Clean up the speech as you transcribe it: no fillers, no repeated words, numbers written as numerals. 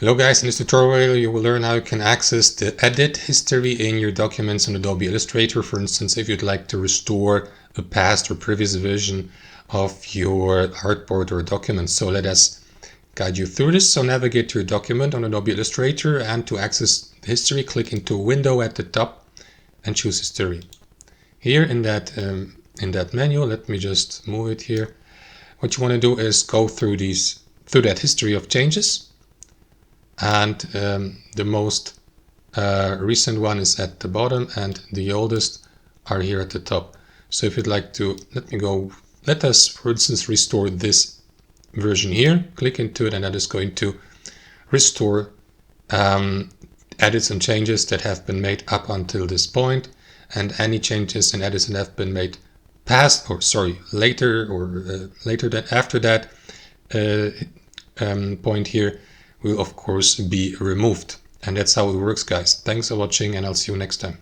Hello guys, in this tutorial you will learn how you can access the edit history in your documents in Adobe Illustrator. For instance, if you'd like to restore a past or previous version of your artboard or document. So let us guide you through this. So navigate to your document on Adobe Illustrator, and to access the history, click into Window at the top and choose History. Here in that menu, let me just move it here. What you want to do is go through that history of changes. And the most recent one is at the bottom and the oldest are here at the top. So if you'd like to, let us for instance restore this version here, click into it, and that is going to restore edits and changes that have been made up until this point, and any changes and edits that have been made later than after that point here will of course be removed. And that's how it works, guys. Thanks for watching, and I'll see you next time.